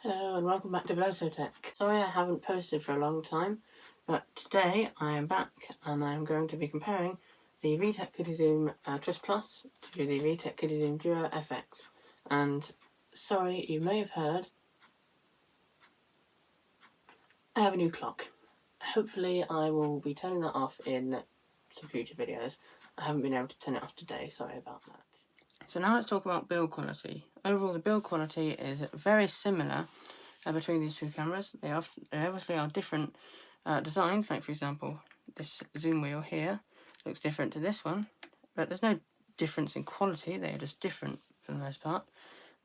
Hello and welcome back to Vtech. Sorry I haven't posted for a long time, but today I am back and I am going to be comparing the Vtech Kidizoom Twist Plus to the Vtech Kidizoom Duo FX. And sorry, you may have heard, I have a new clock. Hopefully I will be turning that off in some future videos. I haven't been able to turn it off today, sorry about that. So now let's talk about build quality. Overall, the build quality is very similar between these two cameras. They obviously are different designs, like for example, this zoom wheel here looks different to this one, but there's no difference in quality, they are just different for the most part.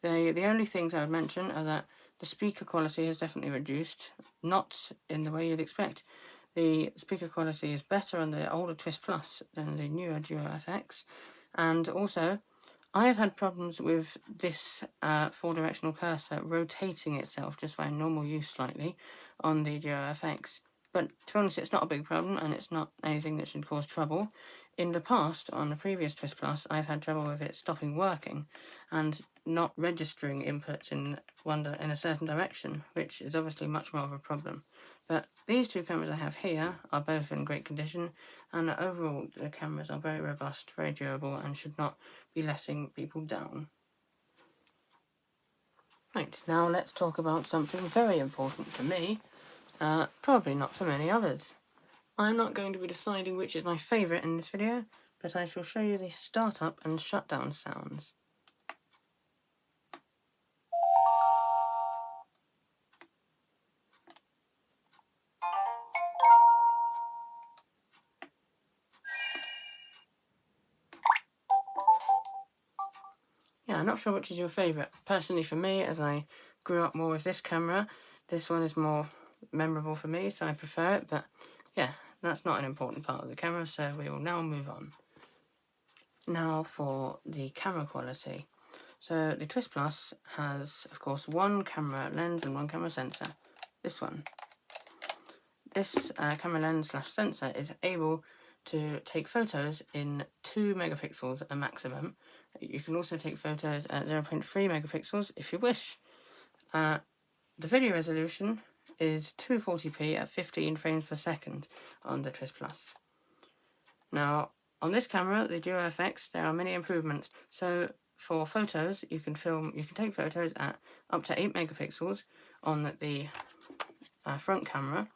The only things I would mention are that the speaker quality has definitely reduced, not in the way you'd expect. The speaker quality is better on the older Twist Plus than the newer Duo FX, and also I have had problems with this 4-directional cursor rotating itself just by normal use slightly on the Duo FX. But to be honest, it's not a big problem and it's not anything that should cause trouble. In the past, on the previous Twist Plus, I've had trouble with it stopping working and not registering inputs in a certain direction, which is obviously much more of a problem. But these two cameras I have here are both in great condition, and overall the cameras are very robust, very durable, and should not be letting people down. Right, now let's talk about something very important for me, probably not for many others. I'm not going to be deciding which is my favourite in this video, but I shall show you the startup and shutdown sounds. Yeah, I'm not sure which is your favourite. Personally for me, as I grew up more with this camera, this one is more memorable for me, so I prefer it, but yeah, that's not an important part of the camera, so we will now move on. Now for the camera quality. So the Twist Plus has, of course, one camera lens and one camera sensor. This one. This camera lens / sensor is able to take photos in 2 megapixels a maximum. You can also take photos at 0.3 megapixels if you wish. The video resolution is 240p at 15 frames per second on the Twist Plus. Now, on this camera, the Duo FX, there are many improvements. So for photos, you can take photos at up to 8 megapixels on the front camera.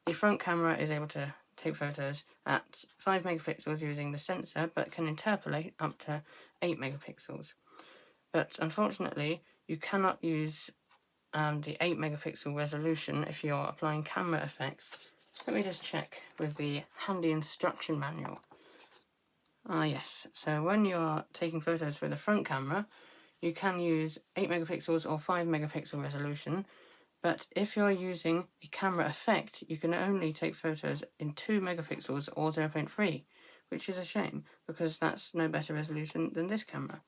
The front camera is able to take photos at 5 megapixels using the sensor, but can interpolate up to 8 megapixels. But unfortunately, you cannot use the 8 megapixel resolution if you're applying camera effects. Let me just check with the handy instruction manual. Yes, so when you're taking photos with the front camera, you can use 8 megapixels or 5 megapixel resolution, but if you're using a camera effect, you can only take photos in 2 megapixels or 0.3, which is a shame, because that's no better resolution than this camera.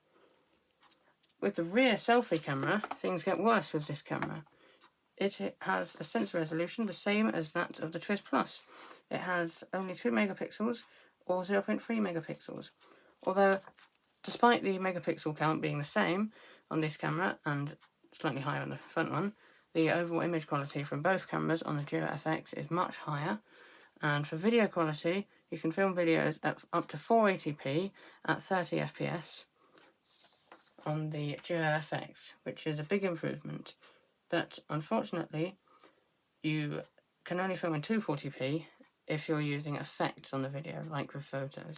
With the rear selfie camera, things get worse with this camera. It has a sensor resolution the same as that of the Twist Plus. It has only 2 megapixels or 0.3 megapixels. Although, despite the megapixel count being the same on this camera and slightly higher on the front one, the overall image quality from both cameras on the Duo FX is much higher. And for video quality, you can film videos at up to 480p at 30 fps on the Duo FX, which is a big improvement. But unfortunately, you can only film in 240p if you're using effects on the video, like with photos.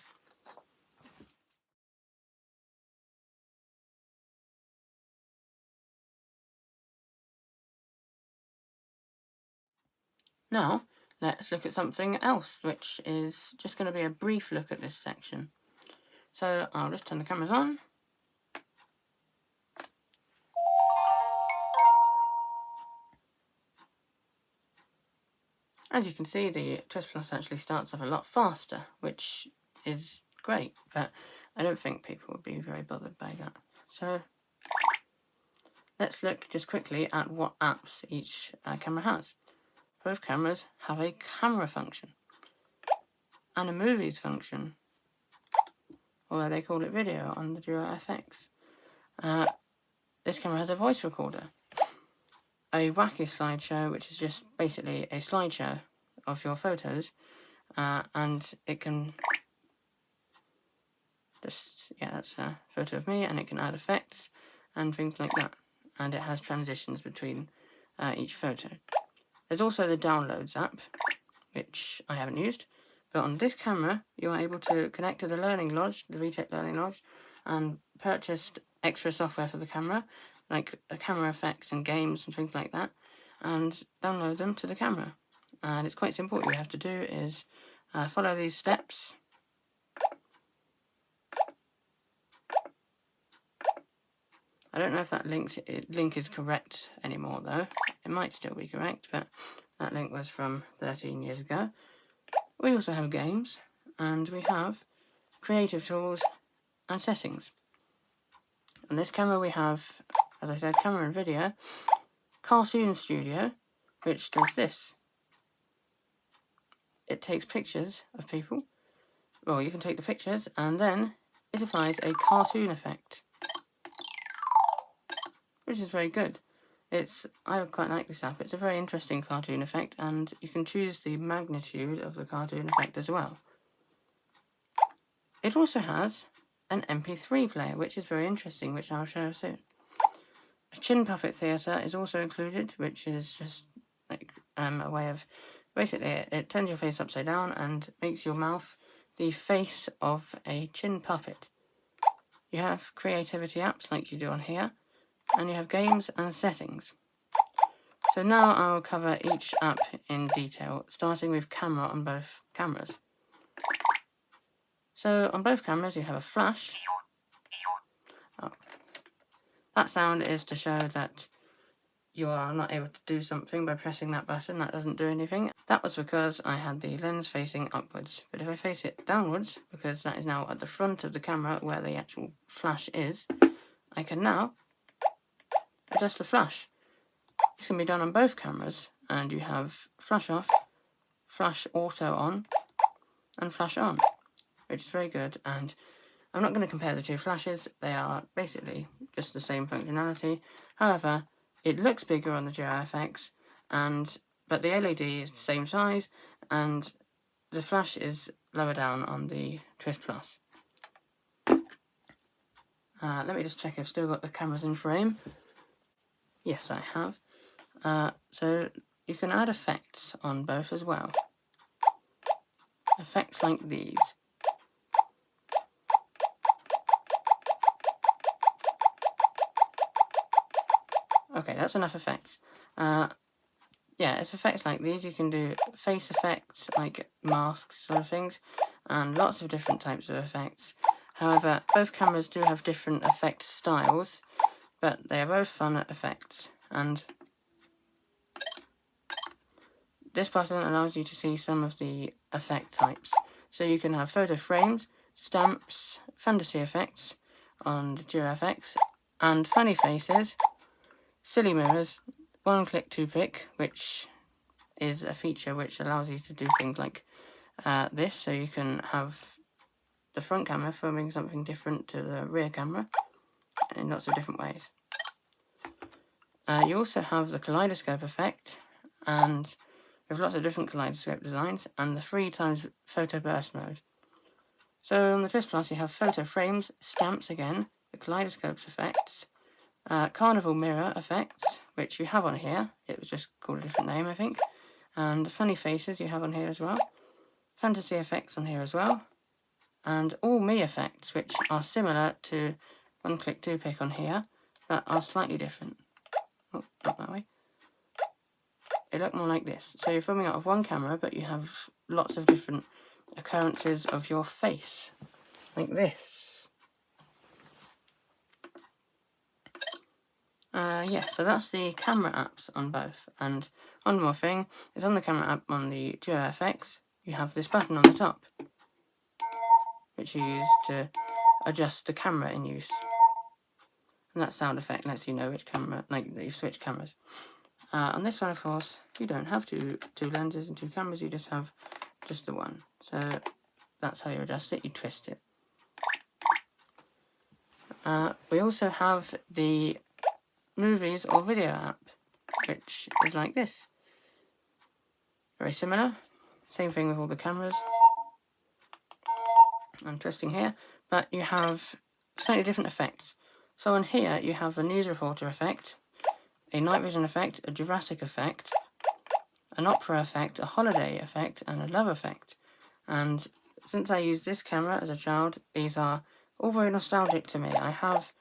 Now, let's look at something else, which is just going to be a brief look at this section. So I'll just turn the cameras on. As you can see, the Twist Plus actually starts up a lot faster, which is great, but I don't think people would be very bothered by that. So let's look just quickly at what apps each camera has. Both cameras have a camera function and a movies function, although they call it video on the Duo FX. This camera has a voice recorder, a Wacky Slide Show, which is just basically a slideshow of your photos, and it can that's a photo of me, and it can add effects and things like that, and it has transitions between each photo. There's also the Downloads app, which I haven't used, but on this camera you are able to connect to the Learning Lodge, the Vtech Learning Lodge, and purchase extra software for the camera, like camera effects and games and things like that, and download them to the camera. And it's quite simple. What you have to do is follow these steps. I don't know if that link is correct anymore though. It might still be correct, but that link was from 13 years ago. We also have games, and we have creative tools and settings. On this camera we have, as I said, camera and video, Cartoon Studio, which does this. It takes pictures of people. Well, you can take the pictures and then it applies a cartoon effect, which is very good. I quite like this app. It's a very interesting cartoon effect, and you can choose the magnitude of the cartoon effect as well. It also has an MP3 player, which is very interesting, which I'll show soon. A chin puppet theatre is also included, which is just like a way of, basically it turns your face upside down and makes your mouth the face of a chin puppet. You have creativity apps like you do on here, and you have games and settings. So now I'll cover each app in detail, starting with camera on both cameras. So on both cameras you have a flash. That sound is to show that you are not able to do something by pressing that button. That doesn't do anything. That was because I had the lens facing upwards. But if I face it downwards, because that is now at the front of the camera where the actual flash is, I can now adjust the flash. This can be done on both cameras, and you have flash off, flash auto on, and flash on, which is very good. And I'm not going to compare the two flashes. They are basically just the same functionality. However, it looks bigger on the Duo FX, but the LED is the same size, and the flash is lower down on the Twist Plus. Let me just check I've still got the cameras in frame. Yes, I have. So you can add effects on both as well. Effects like these. Okay, that's enough effects. Yeah, it's effects like these. You can do face effects, like masks sort of things, and lots of different types of effects. However, both cameras do have different effect styles, but they are both fun effects. And this button allows you to see some of the effect types. So you can have photo frames, stamps, fantasy effects on the Duo FX, and funny faces, silly mirrors, one-click two-pick, which is a feature which allows you to do things like this, so you can have the front camera filming something different to the rear camera in lots of different ways. You also have the kaleidoscope effect, and with lots of different kaleidoscope designs, and the 3x photo burst mode. So on the Twist Plus you have photo frames, stamps again, the kaleidoscopes effects, carnival mirror effects, which you have on here. It was just called a different name, I think. And funny faces you have on here as well. Fantasy effects on here as well. And all me effects, which are similar to one-click two-pick on here, but are slightly different. Oh, not that way. They look more like this. So you're filming out of one camera, but you have lots of different occurrences of your face, like this. Yeah, so that's the camera apps on both. And one more thing is on the camera app on the Duo FX, you have this button on the top, which you use to adjust the camera in use. And that sound effect lets you know which camera, like that you've switched cameras. On this one, of course, you don't have two lenses and two cameras, you just have just the one. So that's how you adjust it, you twist it. We also have the movies or video app, which is like this. Very similar. Same thing with all the cameras. I'm twisting here, but you have slightly different effects. So on here you have a news reporter effect, a night vision effect, a Jurassic effect, an opera effect, a holiday effect, and a love effect. And since I used this camera as a child, these are all very nostalgic to me. I have,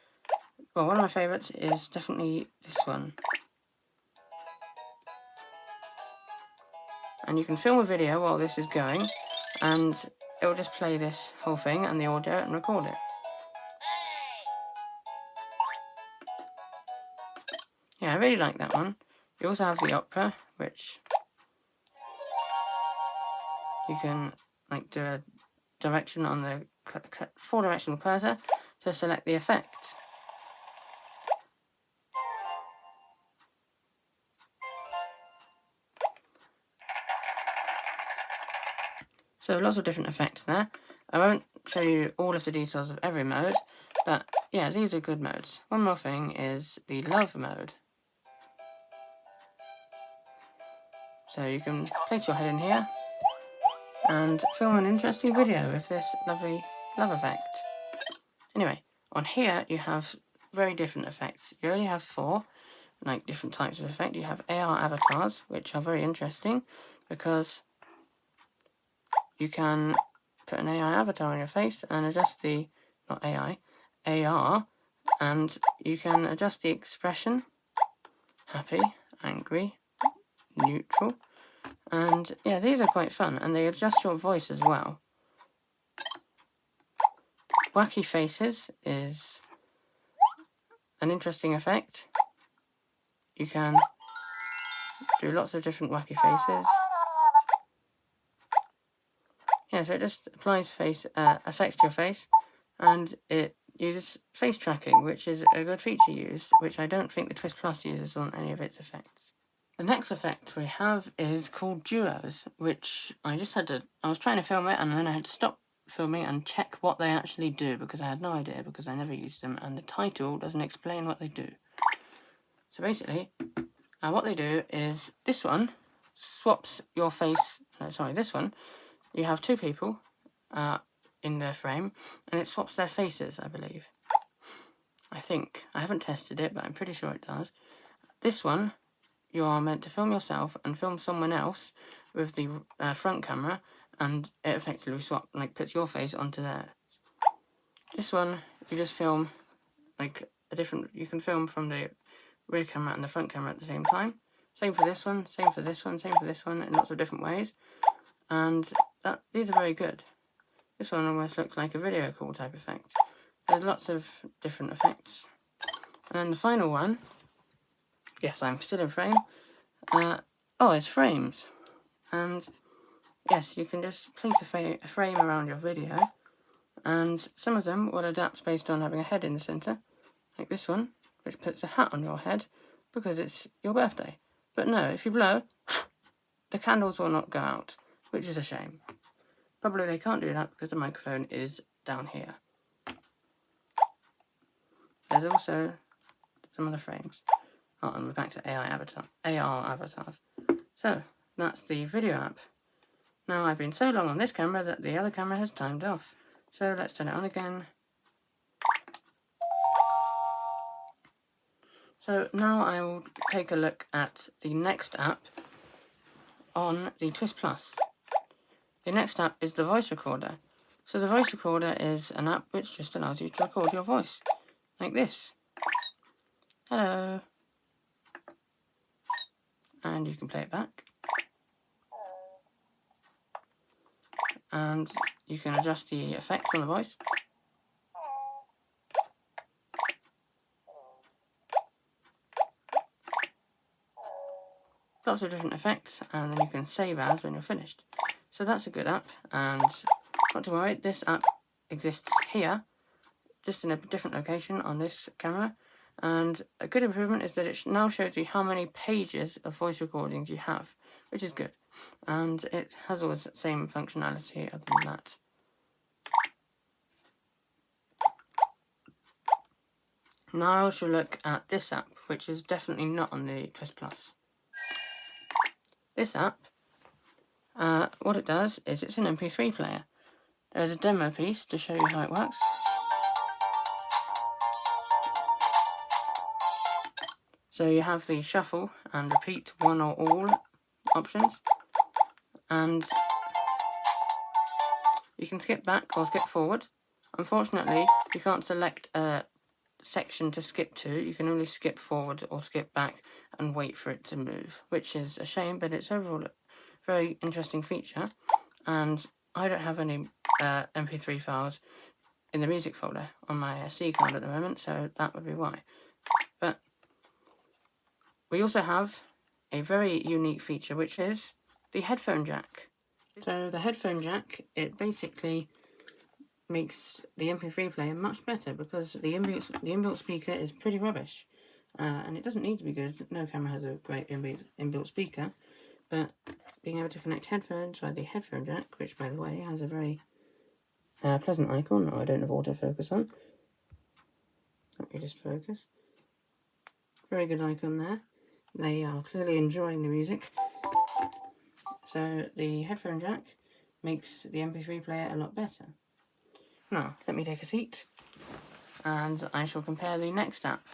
well, one of my favourites is definitely this one. And you can film a video while this is going, and it will just play this whole thing and the audio and record it. Yeah, I really like that one. You also have the opera, which you can like do a direction on the 4-directional cursor to select the effect. So lots of different effects there. I won't show you all of the details of every mode, but yeah, these are good modes. One more thing is the love mode. So you can place your head in here and film an interesting video with this lovely love effect. Anyway, on here you have very different effects. You only have 4, like different types of effect. You have AR avatars, which are very interesting because you can put an AI avatar on your face and adjust the, not AI, AR, and you can adjust the expression, happy, angry, neutral, and yeah, these are quite fun, and they adjust your voice as well. Wacky faces is an interesting effect. You can do lots of different wacky faces. Yeah, so it just applies effects to your face, and it uses face tracking, which is a good feature used, which I don't think the Twist Plus uses on any of its effects. The next effect we have is called Duos, which I was trying to film it and then I had to stop filming and check what they actually do because I had no idea because I never used them and the title doesn't explain what they do. So basically, what they do is this one swaps your face, this one, you have 2 people in their frame and it swaps their faces, I believe. I think. I haven't tested it, but I'm pretty sure it does. This one, you are meant to film yourself and film someone else with the front camera, and it effectively puts your face onto theirs. This one, you just film you can film from the rear camera and the front camera at the same time. Same for this one, same for this one, same for this one, in lots of different ways. And these are very good. This one almost looks like a video call type effect. There's lots of different effects. And then the final one, yes, I'm still in frame. It's frames. And yes, you can just place a frame around your video. And some of them will adapt based on having a head in the centre. Like this one, which puts a hat on your head because it's your birthday. But no, if you blow, the candles will not go out, which is a shame. Probably they can't do that because the microphone is down here. There's also some other frames. Oh, and we're back to AR avatars. So, that's the video app. Now, I've been so long on this camera that the other camera has timed off. So, let's turn it on again. So, now I will take a look at the next app on the Twist Plus. The next app is the voice recorder. So, the voice recorder is an app which just allows you to record your voice. Like this. Hello. And you can play it back. And you can adjust the effects on the voice. Lots of different effects, and then you can save as when you're finished. So that's a good app, and not to worry, this app exists here, just in a different location on this camera. And a good improvement is that it now shows you how many pages of voice recordings you have, which is good. And it has all the same functionality other than that. Now I shall look at this app, which is definitely not on the Twist Plus. This app, what it does is it's an MP3 player. There's a demo piece to show you how it works. So you have the shuffle and repeat one or all options, and you can skip back or skip forward. Unfortunately, you can't select a section to skip to. You can only skip forward or skip back and wait for it to move, which is a shame, but it's overall a very interesting feature. And I don't have any MP3 files in the music folder on my SD card at the moment, so that would be why. But we also have a very unique feature, which is the headphone jack. So the headphone jack, it basically makes the MP3 player much better because the inbuilt speaker is pretty rubbish, and it doesn't need to be good. No camera has a great inbuilt speaker, but being able to connect headphones via the headphone jack, which by the way has a very pleasant icon that I don't have autofocus on. Let me just focus. Very good icon there. They are clearly enjoying the music. So the headphone jack makes the MP3 player a lot better. Now, let me take a seat and I shall compare the next app.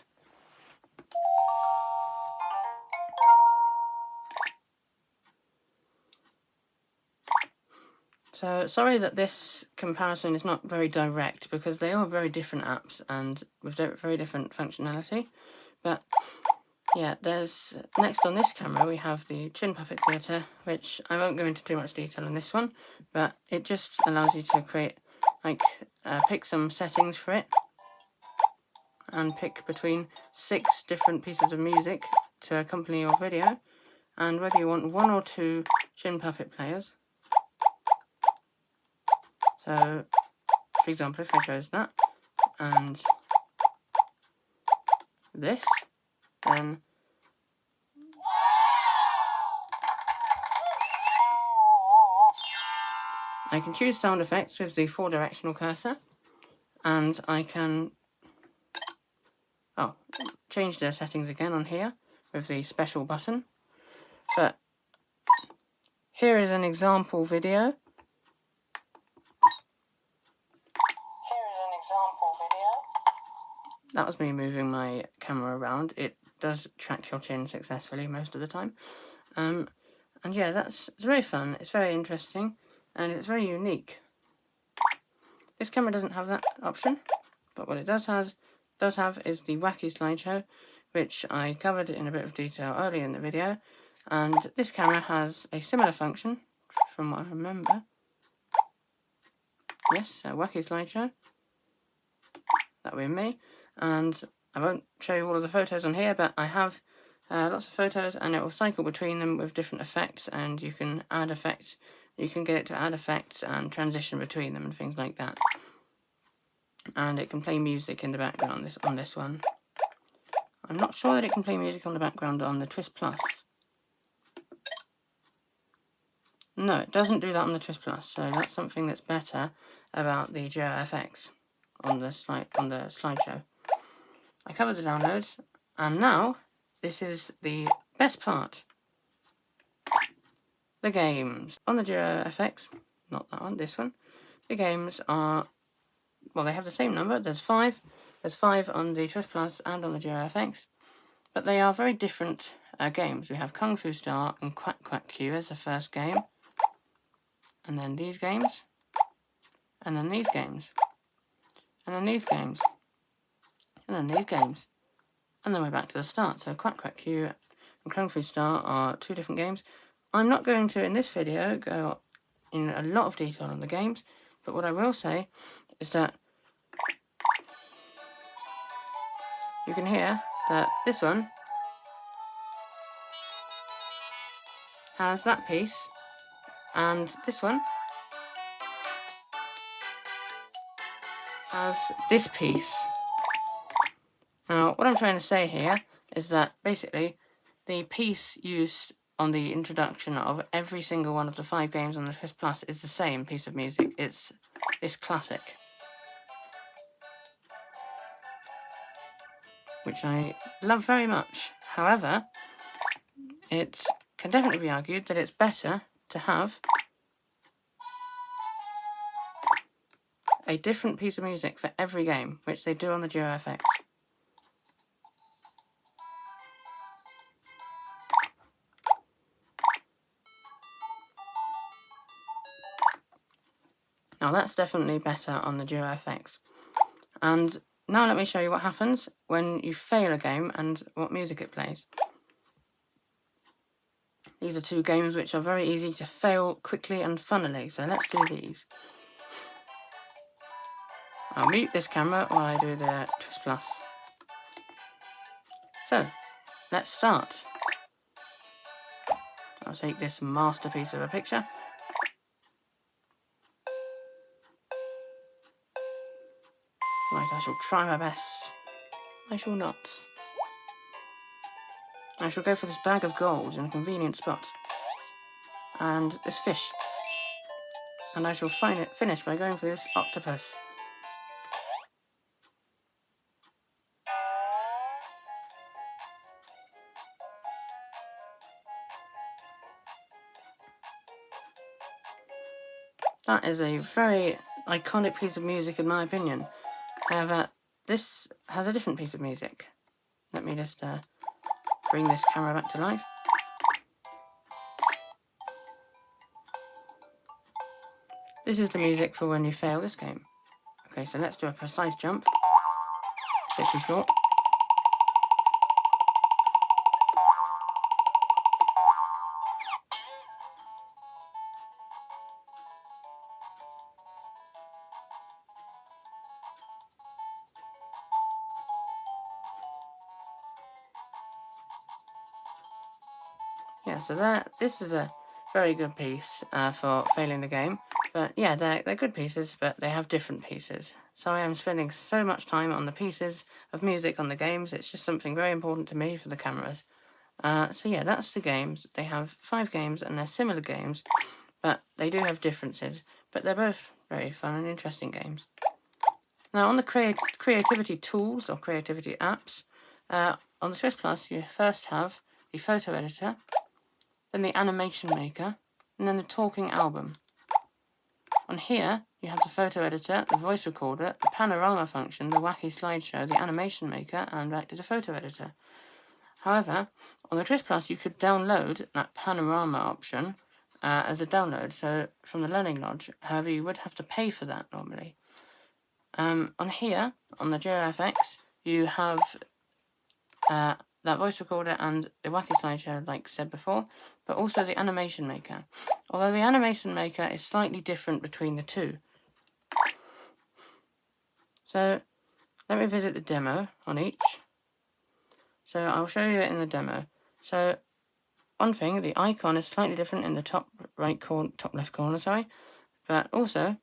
So, sorry that this comparison is not very direct because they are very different apps and with very different functionality. But yeah, there's next on this camera we have the Chin Puppet Theatre, which I won't go into too much detail on this one, but it just allows you to create, pick some settings for it and pick between 6 different pieces of music to accompany your video, and whether you want 1 or 2 Chin Puppet players. So, for example, if I chose that and this, then I can choose sound effects with the 4-directional cursor, and I can change the settings again on here with the special button. But here is an example video. That was me moving my camera around. It does track your chin successfully most of the time. And yeah, it's very fun, it's very interesting, and it's very unique. This camera doesn't have that option, but what it does have is the Wacky Slide Show, which I covered in a bit of detail earlier in the video. And this camera has a similar function, from what I remember. Yes, Wacky Slide Show. That would be me. And I won't show you all of the photos on here, but I have lots of photos, and it will cycle between them with different effects, and you can add effects. You can get it to add effects and transition between them and things like that. And it can play music in the background on this one. I'm not sure that it can play music on the background on the Twist Plus. No, it doesn't do that on the Twist Plus, so that's something that's better about the Duo FX on the slideshow. I covered the downloads, and now this is the best part. The games on the Duo FX, not that one, this one. The games are, well, they have the same number. There's 5. There's 5 on the Twist Plus and on the Duo FX, but they are very different games. We have Kung Fu Star and Quack Quack Q as the first game, and then these games, and then these games, and then these games, and then these games, and then we're back to the start. So Quack Quack Q and Kung Fu Star are 2 different games. I'm not going to, in this video, go in a lot of detail on the games, but what I will say is that you can hear that this one has that piece, and this one has this piece. Now, what I'm trying to say here is that basically the piece used on the introduction of every single one of the 5 games on the Twist Plus is the same piece of music. It's this classic. which I love very much. However, it can definitely be argued that it's better to have a different piece of music for every game, which they do on the Duo FX. Now that's definitely better on the Duo FX. And now let me show you what happens when you fail a game and what music it plays. These are two games which are very easy to fail quickly and funnily, so let's do these. I'll mute this camera while I do the Twist Plus. So, let's start. I'll take this masterpiece of a picture. Right, I shall try my best. I shall not. I shall go for this bag of gold in a convenient spot. And this fish. And I shall finish by going for this octopus. That is a very iconic piece of music in my opinion. However, this has a different piece of music. Let me just bring this camera back to life. This is the music for when you fail this game. Okay, so let's do a precise jump. Bit too short. Yeah, so this is a very good piece for failing the game. But yeah, they're good pieces, but they have different pieces. So I am spending so much time on the pieces of music on the games. It's just something very important to me for the cameras. So yeah, that's the games. They have 5 games, and they're similar games, but they do have differences. But they're both very fun and interesting games. Now, on the creativity tools or creativity apps, on the Twist Plus, you first have the photo editor, then the animation maker, and then the talking album. On here, you have the photo editor, the voice recorder, the panorama function, the Wacky Slide Show, the animation maker, and back to the photo editor. However, on the Twist Plus, you could download that panorama option as a download, so from the Learning Lodge. However, you would have to pay for that normally. On here, on the Duo FX, you have that voice recorder and the Wacky Slide Show, like said before, but also the animation maker. Although the animation maker is slightly different between the two. So, let me visit the demo on each. So I'll show you it in the demo. So, one thing, the icon is slightly different in the top left corner, sorry. But also,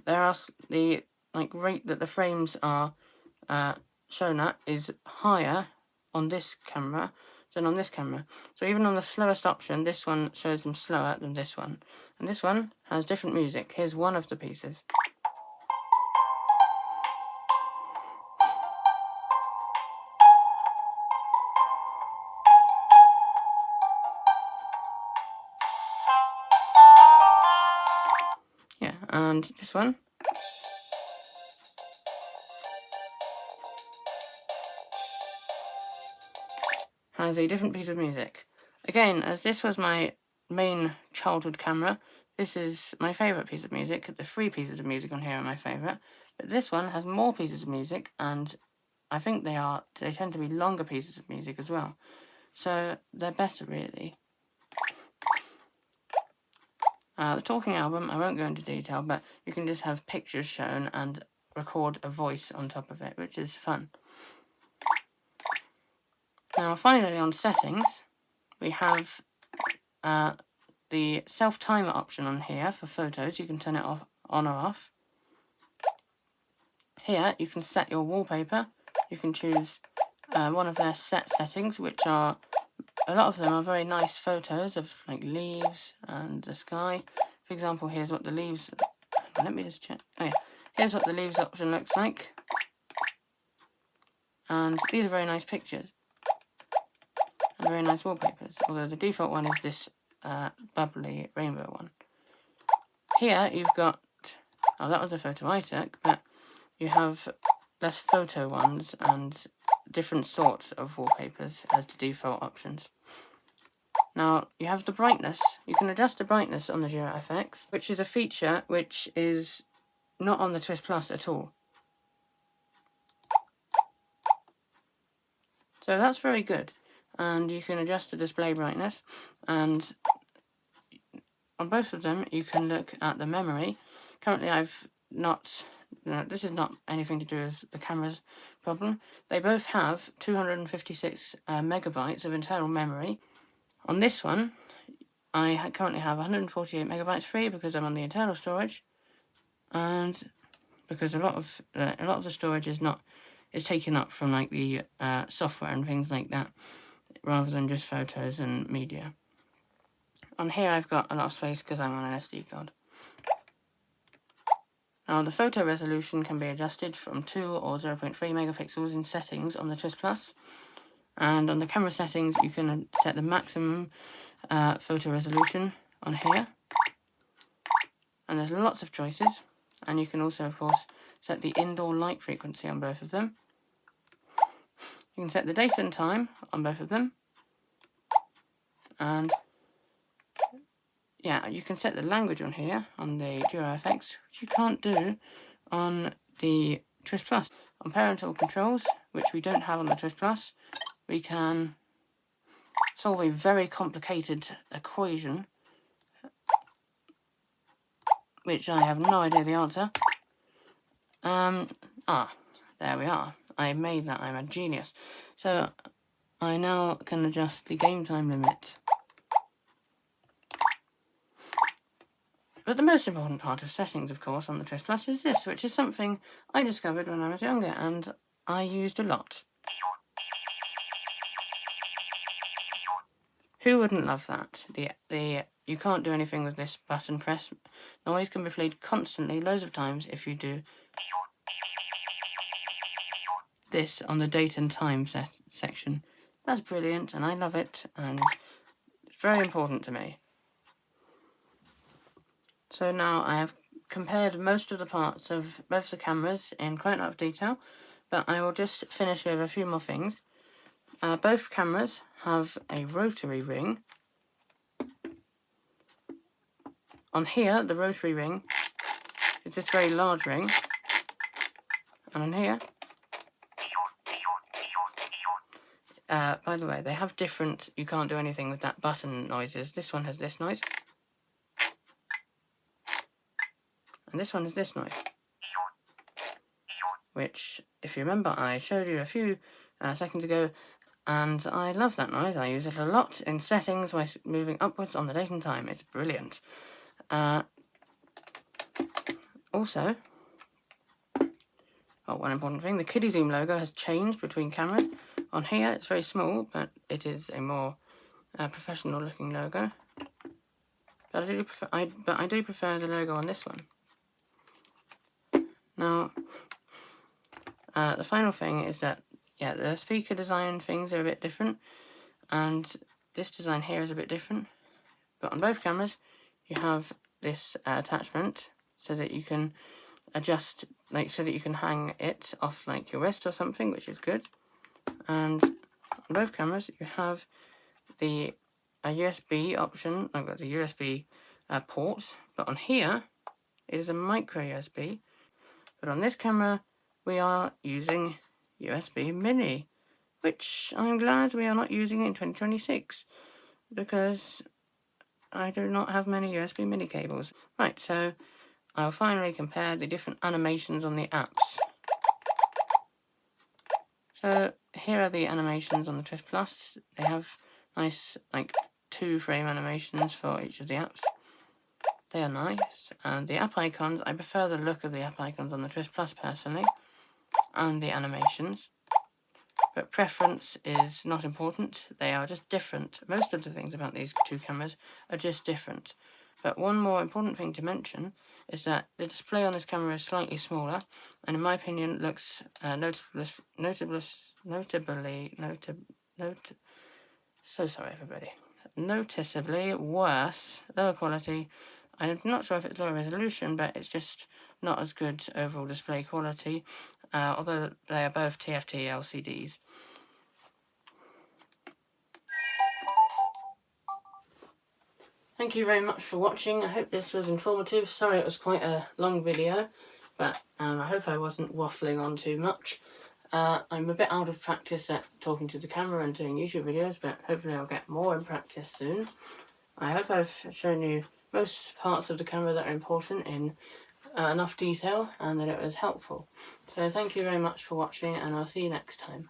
there are the rate that the frames are shown at is higher on this camera than on this camera. So even on the slowest option, this one shows them slower than this one. And this one has different music. Here's one of the pieces. Yeah, and this one has a different piece of music. Again, as this was my main childhood camera, this is my favourite piece of music. The 3 pieces of music on here are my favourite. But this one has more pieces of music, and I think they tend to be longer pieces of music as well. So they're better, really. The talking album, I won't go into detail, but you can just have pictures shown and record a voice on top of it, which is fun. Now, finally, on settings, we have the self-timer option on here for photos. You can turn it on or off. Here, you can set your wallpaper. You can choose one of their set settings, which are, a lot of them are very nice photos of like leaves and the sky. For example, here's what the leaves, let me just check. Oh yeah, here's what the leaves option looks like. and these are very nice pictures and very nice wallpapers, although the default one is this bubbly rainbow one. Here you've got, oh, that was a photo I took, but you have less photo ones and different sorts of wallpapers as the default options. Now, you have the brightness. You can adjust the brightness on the Duo FX, which is a feature which is not on the Twist Plus at all. So that's very good. And you can adjust the display brightness, and on both of them you can look at the memory. Currently I've not, this is not anything to do with the camera's problem. They both have 256 megabytes of internal memory. On this one, I currently have 148 megabytes free because I'm on the internal storage, and because a lot of the storage is taken up from like the software and things like that, rather than just photos and media. On here, I've got a lot of space because I'm on an SD card. Now, the photo resolution can be adjusted from 2 or 0.3 megapixels in settings on the Twist Plus. And on the camera settings, you can set the maximum photo resolution on here. And there's lots of choices. And you can also, of course, set the indoor light frequency on both of them. You can set the date and time on both of them. And yeah, you can set the language on here, on the Duo FX, which you can't do on the Twist Plus. On parental controls, which we don't have on the Twist Plus, we can solve a very complicated equation, which I have no idea the answer. There we are. I made that. I'm a genius. So I now can adjust the game time limit. But the most important part of settings, of course, on the Twist Plus is this, which is something I discovered when I was younger and I used a lot. Who wouldn't love that? You can't do anything with this button press. Noise can be played constantly, loads of times, if you do this on the date and time section. That's brilliant, and I love it, and it's very important to me. So now I have compared most of the parts of both the cameras in quite a lot of detail, but I will just finish with a few more things. Both cameras have a rotary ring. On here, the rotary ring is this very large ring, and on here, by the way, they have different, you can't do anything with that button noises. This one has this noise, and this one has this noise, which, if you remember, I showed you a few seconds ago, and I love that noise. I use it a lot in settings by moving upwards on the date and time. It's brilliant. Also, one important thing, the Kidizoom logo has changed between cameras. On here, it's very small, but it is a more professional looking logo. But I do prefer the logo on this one. Now, the final thing is that, yeah, the speaker design things are a bit different, and this design here is a bit different. But on both cameras, you have this attachment so that you can adjust, so that you can hang it off like your wrist or something, which is good. And on both cameras, you have a USB option. I've got the USB port, but on here it is a micro USB. But on this camera, we are using USB Mini, which I'm glad we are not using in 2026, because I do not have many USB Mini cables. Right, so I'll finally compare the different animations on the apps. So here are the animations on the Twist Plus. They have nice, 2-frame animations for each of the apps. They are nice. And the app icons, I prefer the look of the app icons on the Twist Plus personally, and the animations. But preference is not important. They are just different. Most of the things about these two cameras are just different. But one more important thing to mention is that the display on this camera is slightly smaller, and in my opinion looks noticeably so sorry everybody, noticeably worse, lower quality. I'm not sure if it's lower resolution, but it's just not as good overall display quality, although they are both TFT LCDs. Thank you very much for watching. I hope this was informative. Sorry it was quite a long video, but I hope I wasn't waffling on too much. I'm a bit out of practice at talking to the camera and doing YouTube videos, but hopefully I'll get more in practice soon. I hope I've shown you most parts of the camera that are important in enough detail and that it was helpful. So thank you very much for watching, and I'll see you next time.